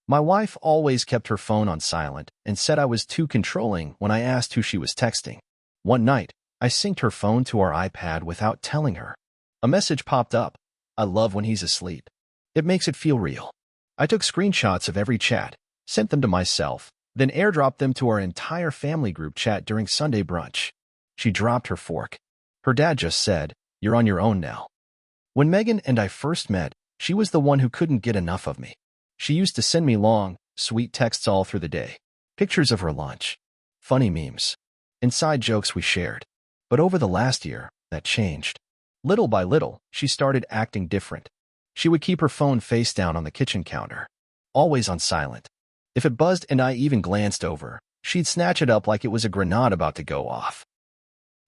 My wife always kept her phone on silent and said I was too controlling when I asked who she was texting. One night, I synced her phone to our iPad without telling her. A message popped up. I love when he's asleep. It makes it feel real. I took screenshots of every chat, sent them to myself, then airdropped them to our entire family group chat during Sunday brunch. She dropped her fork. Her dad just said, "You're on your own now." When Megan and I first met, she was the one who couldn't get enough of me. She used to send me long, sweet texts all through the day, pictures of her lunch, funny memes, inside jokes we shared. But over the last year, that changed. Little by little, she started acting different. She would keep her phone face down on the kitchen counter, always on silent. If it buzzed and I even glanced over, she'd snatch it up like it was a grenade about to go off.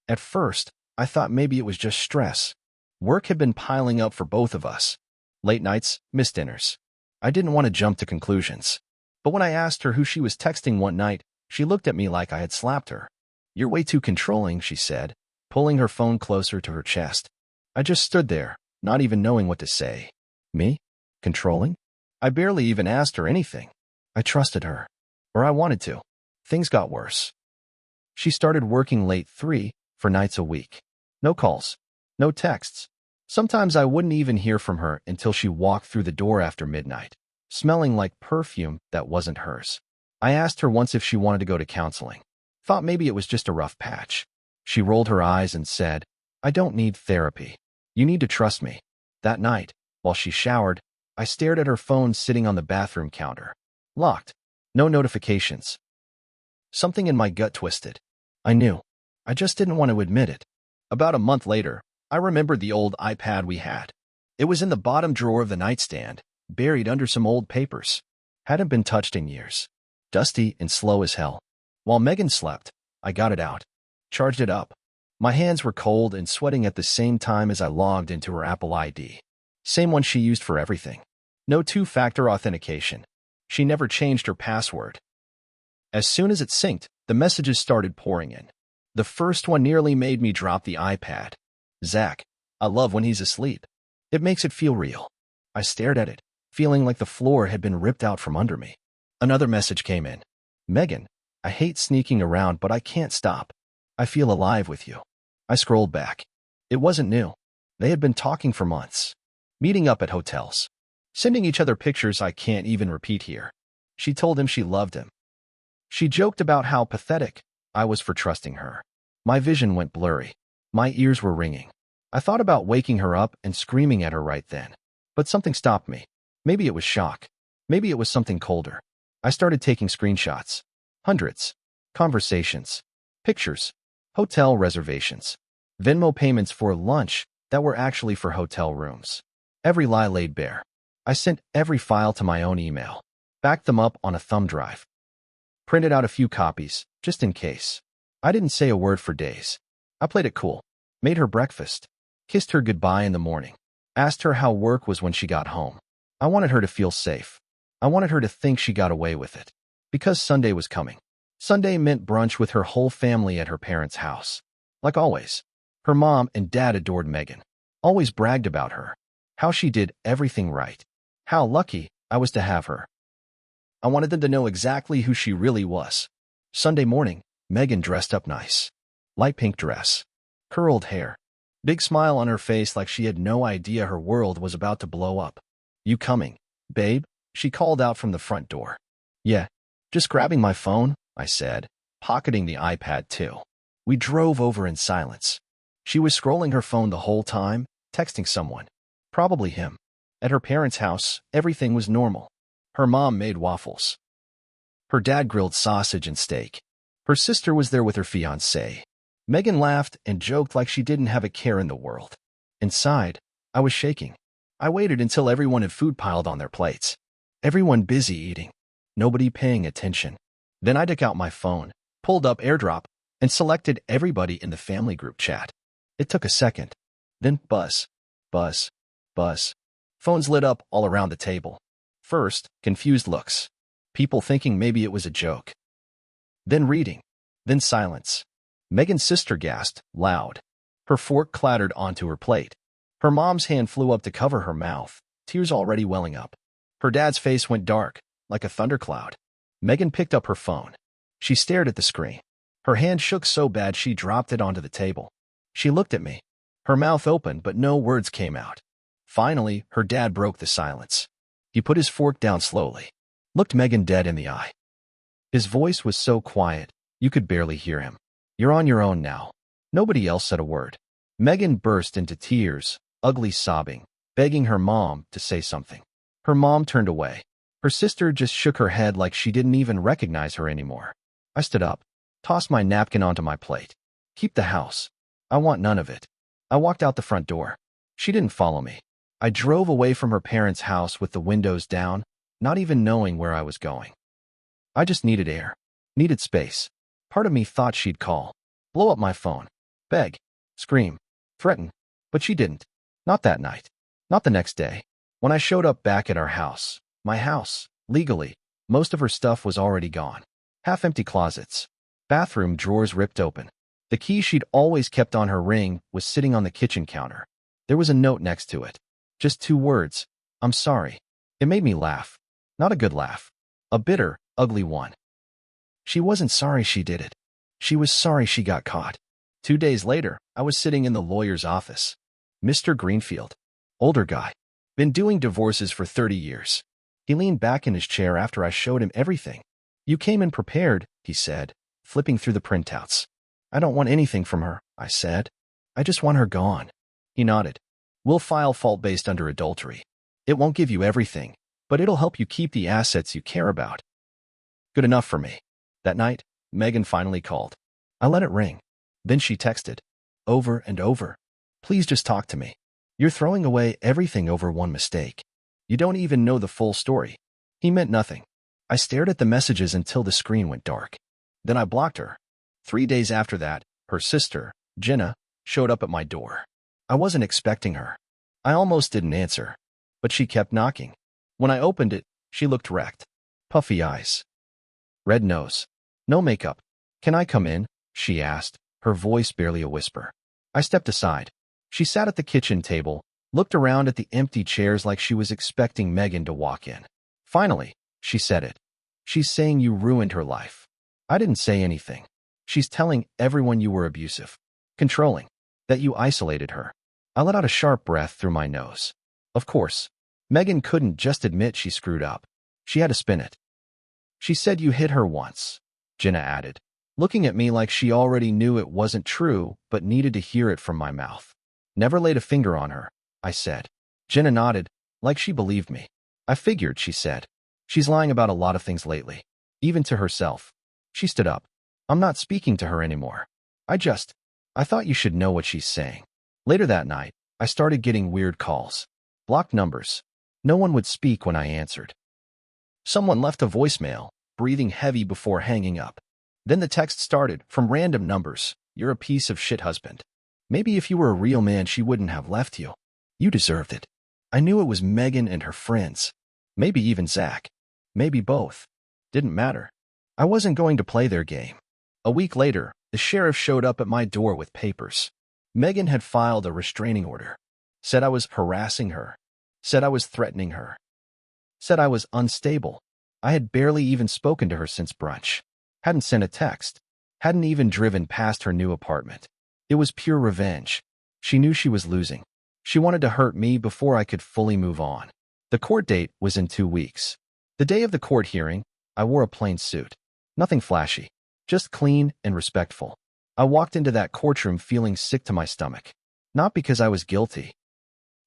At first, I thought maybe it was just stress. Work had been piling up for both of us. Late nights, missed dinners. I didn't want to jump to conclusions. But when I asked her who she was texting one night, she looked at me like I had slapped her. "You're way too controlling," she said, pulling her phone closer to her chest. I just stood there, not even knowing what to say. Me? Controlling? I barely even asked her anything. I trusted her. Or I wanted to. Things got worse. She started working late 4 nights a week. No calls. No texts. Sometimes I wouldn't even hear from her until she walked through the door after midnight, smelling like perfume that wasn't hers. I asked her once if she wanted to go to counseling. Thought maybe it was just a rough patch. She rolled her eyes and said, "I don't need therapy. You need to trust me." That night, while she showered, I stared at her phone sitting on the bathroom counter. Locked. No notifications. Something in my gut twisted. I knew. I just didn't want to admit it. About a month later, I remembered the old iPad we had. It was in the bottom drawer of the nightstand, buried under some old papers. Hadn't been touched in years. Dusty and slow as hell. While Megan slept, I got it out. Charged it up. My hands were cold and sweating at the same time as I logged into her Apple ID. Same one she used for everything. No two-factor authentication. She never changed her password. As soon as it synced, the messages started pouring in. The first one nearly made me drop the iPad. "Zach, I love when he's asleep. It makes it feel real." I stared at it, feeling like the floor had been ripped out from under me. Another message came in. "Megan, I hate sneaking around, but I can't stop. I feel alive with you." I scrolled back. It wasn't new. They had been talking for months. Meeting up at hotels. Sending each other pictures I can't even repeat here. She told him she loved him. She joked about how pathetic I was for trusting her. My vision went blurry. My ears were ringing. I thought about waking her up and screaming at her right then. But something stopped me. Maybe it was shock. Maybe it was something colder. I started taking screenshots. Hundreds. Conversations. Pictures. Hotel reservations. Venmo payments for lunch that were actually for hotel rooms. Every lie laid bare. I sent every file to my own email. Backed them up on a thumb drive. Printed out a few copies, just in case. I didn't say a word for days. I played it cool. Made her breakfast. Kissed her goodbye in the morning. Asked her how work was when she got home. I wanted her to feel safe. I wanted her to think she got away with it. Because Sunday was coming. Sunday meant brunch with her whole family at her parents' house. Like always. Her mom and dad adored Megan. Always bragged about her. How she did everything right. How lucky I was to have her. I wanted them to know exactly who she really was. Sunday morning, Megan dressed up nice. Light pink dress. Curled hair. Big smile on her face like she had no idea her world was about to blow up. "You coming, babe?" she called out from the front door. "Yeah, just grabbing my phone," I said, pocketing the iPad too. We drove over in silence. She was scrolling her phone the whole time, texting someone. Probably him. At her parents' house, everything was normal. Her mom made waffles. Her dad grilled sausage and steak. Her sister was there with her fiancé. Megan laughed and joked like she didn't have a care in the world. Inside, I was shaking. I waited until everyone had food piled on their plates. Everyone busy eating. Nobody paying attention. Then I took out my phone, pulled up Airdrop, and selected everybody in the family group chat. It took a second. Then buzz, buzz, buzz. Phones lit up all around the table. First, confused looks. People thinking maybe it was a joke. Then reading. Then silence. Megan's sister gasped, loud. Her fork clattered onto her plate. Her mom's hand flew up to cover her mouth, tears already welling up. Her dad's face went dark, like a thundercloud. Megan picked up her phone. She stared at the screen. Her hand shook so bad she dropped it onto the table. She looked at me. Her mouth opened, but no words came out. Finally, her dad broke the silence. He put his fork down slowly, looked Megan dead in the eye. His voice was so quiet, you could barely hear him. "You're on your own now." Nobody else said a word. Megan burst into tears, ugly sobbing, begging her mom to say something. Her mom turned away. Her sister just shook her head like she didn't even recognize her anymore. I stood up, tossed my napkin onto my plate. "Keep the house. I want none of it." I walked out the front door. She didn't follow me. I drove away from her parents' house with the windows down, not even knowing where I was going. I just needed air, needed space. Part of me thought she'd call, blow up my phone, beg, scream, threaten, but she didn't. Not that night. Not the next day. When I showed up back at our house, my house, legally, most of her stuff was already gone. Half-empty closets. Bathroom drawers ripped open. The key she'd always kept on her ring was sitting on the kitchen counter. There was a note next to it. Just 2 words. "I'm sorry." It made me laugh. Not a good laugh. A bitter, ugly one. She wasn't sorry she did it. She was sorry she got caught. 2 days later, I was sitting in the lawyer's office. Mr. Greenfield. Older guy. Been doing divorces for 30 years. He leaned back in his chair after I showed him everything. "You came in prepared," he said, flipping through the printouts. "I don't want anything from her," I said. "I just want her gone." He nodded. "We'll file fault-based under adultery. It won't give you everything, but it'll help you keep the assets you care about." Good enough for me. That night, Megan finally called. I let it ring. Then she texted, over and over. "Please just talk to me. You're throwing away everything over one mistake. You don't even know the full story." He meant nothing. I stared at the messages until the screen went dark. Then I blocked her. 3 days after that, her sister, Jenna, showed up at my door. I wasn't expecting her. I almost didn't answer, but she kept knocking. When I opened it, she looked wrecked. Puffy eyes. Red nose. No makeup. "Can I come in?" she asked, her voice barely a whisper. I stepped aside. She sat at the kitchen table, looked around at the empty chairs like she was expecting Megan to walk in. Finally, she said it. "She's saying you ruined her life." I didn't say anything. "She's telling everyone you were abusive, controlling, that you isolated her." I let out a sharp breath through my nose. Of course, Megan couldn't just admit she screwed up. She had to spin it. "She said you hit her once," Jenna added, looking at me like she already knew it wasn't true but needed to hear it from my mouth. "Never laid a finger on her," I said. Jenna nodded, like she believed me. "I figured," she said. "She's lying about a lot of things lately, even to herself." She stood up. "I'm not speaking to her anymore. I thought you should know what she's saying." Later that night, I started getting weird calls. Blocked numbers. No one would speak when I answered. Someone left a voicemail, breathing heavy before hanging up. Then the text started, from random numbers. "You're a piece of shit husband. Maybe if you were a real man, she wouldn't have left you. You deserved it." I knew it was Megan and her friends. Maybe even Zach. Maybe both. Didn't matter. I wasn't going to play their game. A week later, the sheriff showed up at my door with papers. Megan had filed a restraining order. Said I was harassing her. Said I was threatening her. Said I was unstable. I had barely even spoken to her since brunch. Hadn't sent a text. Hadn't even driven past her new apartment. It was pure revenge. She knew she was losing. She wanted to hurt me before I could fully move on. The court date was in 2 weeks. The day of the court hearing, I wore a plain suit. Nothing flashy. Just clean and respectful. I walked into that courtroom feeling sick to my stomach. Not because I was guilty.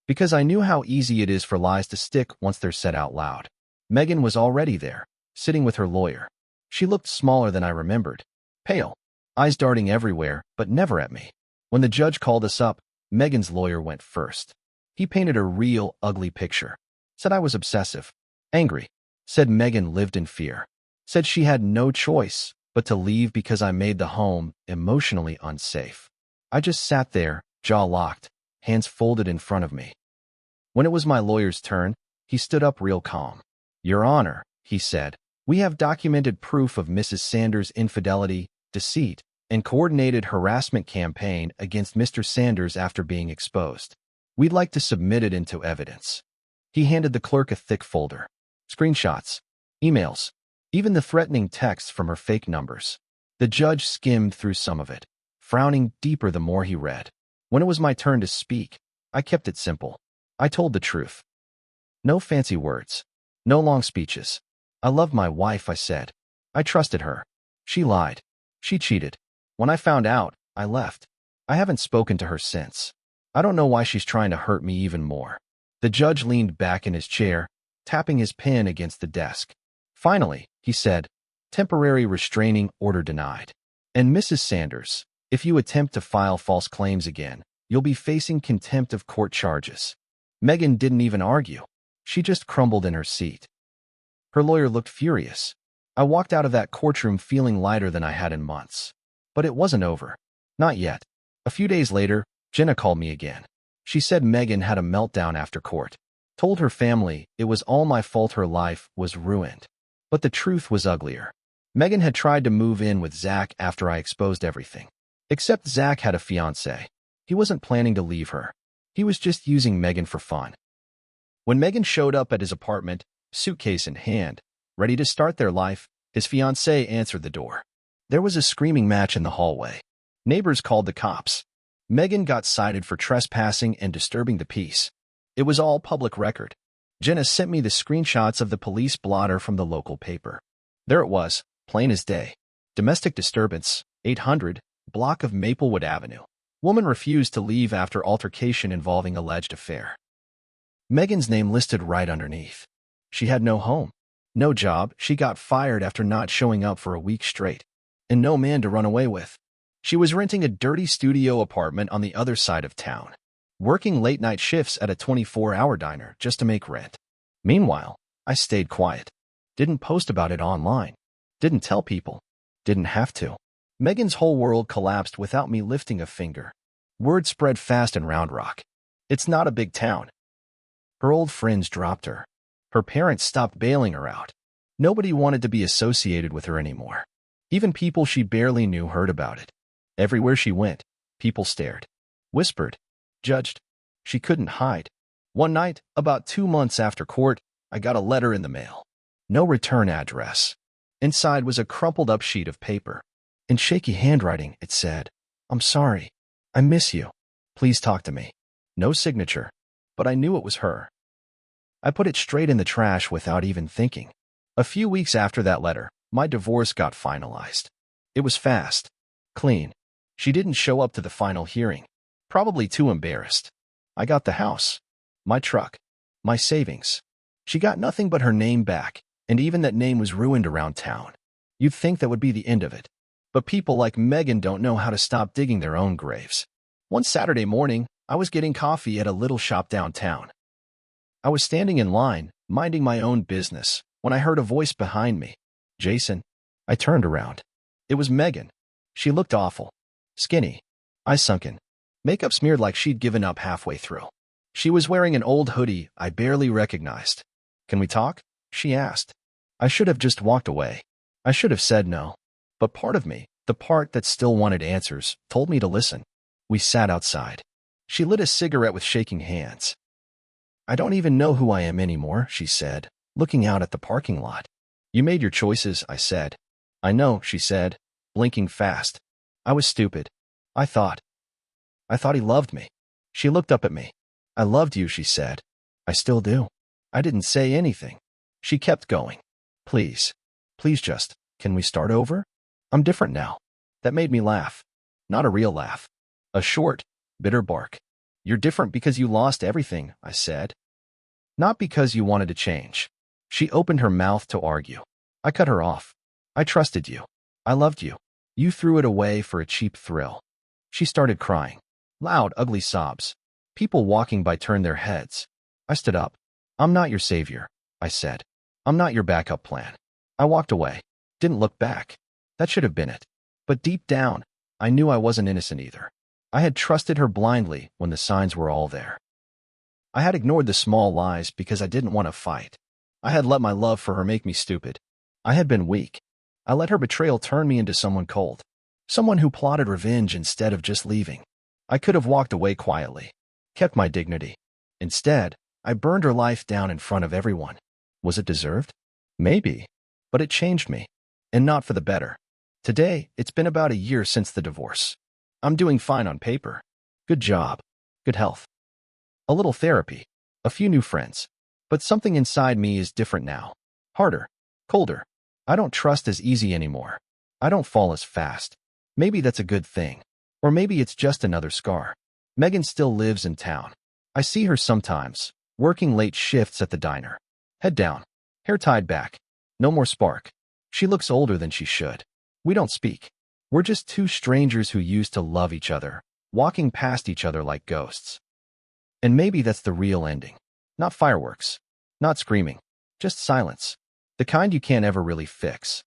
Because I knew how easy it is for lies to stick once they're said out loud. Megan was already there, sitting with her lawyer. She looked smaller than I remembered. Pale. Eyes darting everywhere, but never at me. When the judge called us up, Megan's lawyer went first. He painted a real, ugly picture. Said I was obsessive. Angry. Said Megan lived in fear. Said she had no choice but to leave because I made the home emotionally unsafe. I just sat there, jaw locked, hands folded in front of me. When it was my lawyer's turn, he stood up real calm. "Your Honor," he said, "we have documented proof of Mrs. Sanders' infidelity, deceit, and coordinated harassment campaign against Mr. Sanders after being exposed. We'd like to submit it into evidence." He handed the clerk a thick folder. "Screenshots." emails, even the threatening texts from her fake numbers. The judge skimmed through some of it, frowning deeper the more he read. When it was my turn to speak, I kept it simple. I told the truth. No fancy words. No long speeches. I loved my wife, I said. I trusted her. She lied. She cheated. When I found out, I left. I haven't spoken to her since. I don't know why she's trying to hurt me even more. The judge leaned back in his chair, tapping his pen against the desk. Finally, he said, temporary restraining order denied. And Mrs. Sanders, if you attempt to file false claims again, you'll be facing contempt of court charges. Megan didn't even argue. She just crumbled in her seat. Her lawyer looked furious. I walked out of that courtroom feeling lighter than I had in months. But it wasn't over. Not yet. A few days later, Jenna called me again. She said Megan had a meltdown after court. Told her family it was all my fault, her life was ruined. But the truth was uglier. Megan had tried to move in with Zach after I exposed everything. Except Zach had a fiancée. He wasn't planning to leave her. He was just using Megan for fun. When Megan showed up at his apartment, suitcase in hand, ready to start their life, his fiancée answered the door. There was a screaming match in the hallway. Neighbors called the cops. Megan got cited for trespassing and disturbing the peace. It was all public record. Jenna sent me the screenshots of the police blotter from the local paper. There it was, plain as day. Domestic disturbance, 800, block of Maplewood Avenue. Woman refused to leave after altercation involving alleged affair. Megan's name listed right underneath. She had no home, no job. She got fired after not showing up for a week straight, and no man to run away with. She was renting a dirty studio apartment on the other side of town, working late-night shifts at a 24-hour diner just to make rent. Meanwhile, I stayed quiet. Didn't post about it online. Didn't tell people. Didn't have to. Megan's whole world collapsed without me lifting a finger. Word spread fast in Round Rock. It's not a big town. Her old friends dropped her. Her parents stopped bailing her out. Nobody wanted to be associated with her anymore. Even people she barely knew heard about it. Everywhere she went, people stared, whispered, judged. She couldn't hide. One night, about 2 months after court, I got a letter in the mail. No return address. Inside was a crumpled up sheet of paper. In shaky handwriting, it said, "I'm sorry. I miss you. Please talk to me." No signature, but I knew it was her. I put it straight in the trash without even thinking. A few weeks after that letter, my divorce got finalized. It was fast, clean. She didn't show up to the final hearing, probably too embarrassed. I got the house, my truck, my savings. She got nothing but her name back, and even that name was ruined around town. You'd think that would be the end of it. But people like Megan don't know how to stop digging their own graves. One Saturday morning, I was getting coffee at a little shop downtown. I was standing in line, minding my own business, when I heard a voice behind me. "Jason." I turned around. It was Megan. She looked awful. Skinny. Eyes sunken. Makeup smeared like she'd given up halfway through. She was wearing an old hoodie I barely recognized. "Can we talk?" she asked. I should have just walked away. I should have said no. But part of me, the part that still wanted answers, told me to listen. We sat outside. She lit a cigarette with shaking hands. "I don't even know who I am anymore," she said, looking out at the parking lot. "You made your choices," I said. "I know," she said, blinking fast. "I was stupid. I thought he loved me." She looked up at me. "I loved you," she said. "I still do." I didn't say anything. She kept going. Please just, can we start over? I'm different now." That made me laugh. Not a real laugh. A short, bitter bark. "You're different because you lost everything," I said. "Not because you wanted to change." She opened her mouth to argue. I cut her off. "I trusted you. I loved you. You threw it away for a cheap thrill." She started crying. Loud, ugly sobs. People walking by turned their heads. I stood up. "I'm not your savior," I said. "I'm not your backup plan." I walked away. Didn't look back. That should have been it. But deep down, I knew I wasn't innocent either. I had trusted her blindly when the signs were all there. I had ignored the small lies because I didn't want to fight. I had let my love for her make me stupid. I had been weak. I let her betrayal turn me into someone cold. Someone who plotted revenge instead of just leaving. I could have walked away quietly, kept my dignity. Instead, I burned her life down in front of everyone. Was it deserved? Maybe. but it changed me, and not for the better. Today, it's been about a year since the divorce. I'm doing fine on paper. Good job. Good health. A little therapy. A few new friends. But something inside me is different now. Harder. Colder. I don't trust as easy anymore. I don't fall as fast. Maybe that's a good thing. Or maybe it's just another scar. Megan still lives in town. I see her sometimes, working late shifts at the diner. Head down. Hair tied back. No more spark. She looks older than she should. We don't speak. We're just two strangers who used to love each other, walking past each other like ghosts. And maybe that's the real ending. Not fireworks. Not screaming. Just silence. The kind you can't ever really fix.